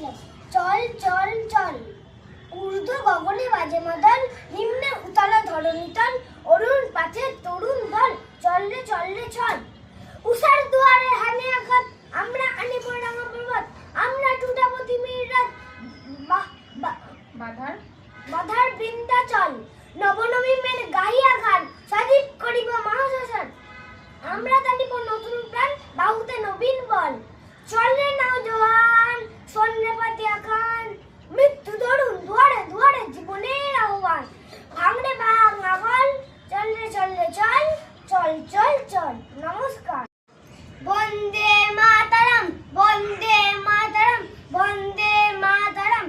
গেছিলাম। চল চল চল, ঊর্ধ্ব গগনে বাজে মাদল, নিম্নে উতলা ধরণী তল, অরুণ পাথে তরুণ বল, চল রে চল রে চল। উষার দুয়ারে হানে আঘাত, আমরা আনিব রাঙা পর্বত, আমরা টুটাবো তিমির রাত, বাধার বৃন্দাচল। নবনবীনের গাহিয়া গান, সজীব করিব মহাশ্মশান, আমরা টানিব নতুন প্রাণ, বাহুতে নবীন বল। চল রে নাও জওয়ান, শোন রে পাতিয়া খান, মৃত্যু তরুণ দুয়ারে দুয়ারে জীবনের আহ্বান। ভাঙ রে ভাঙ আগল, চল রে চল রে চল, চল চল চল। নমস্কার। বন্দে মাতরম, বন্দে মাতরম, বন্দে মাতরম।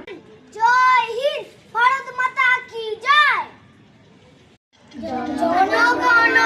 জয় হিন্দ, ভারত মাতা কি জয়। জনগণ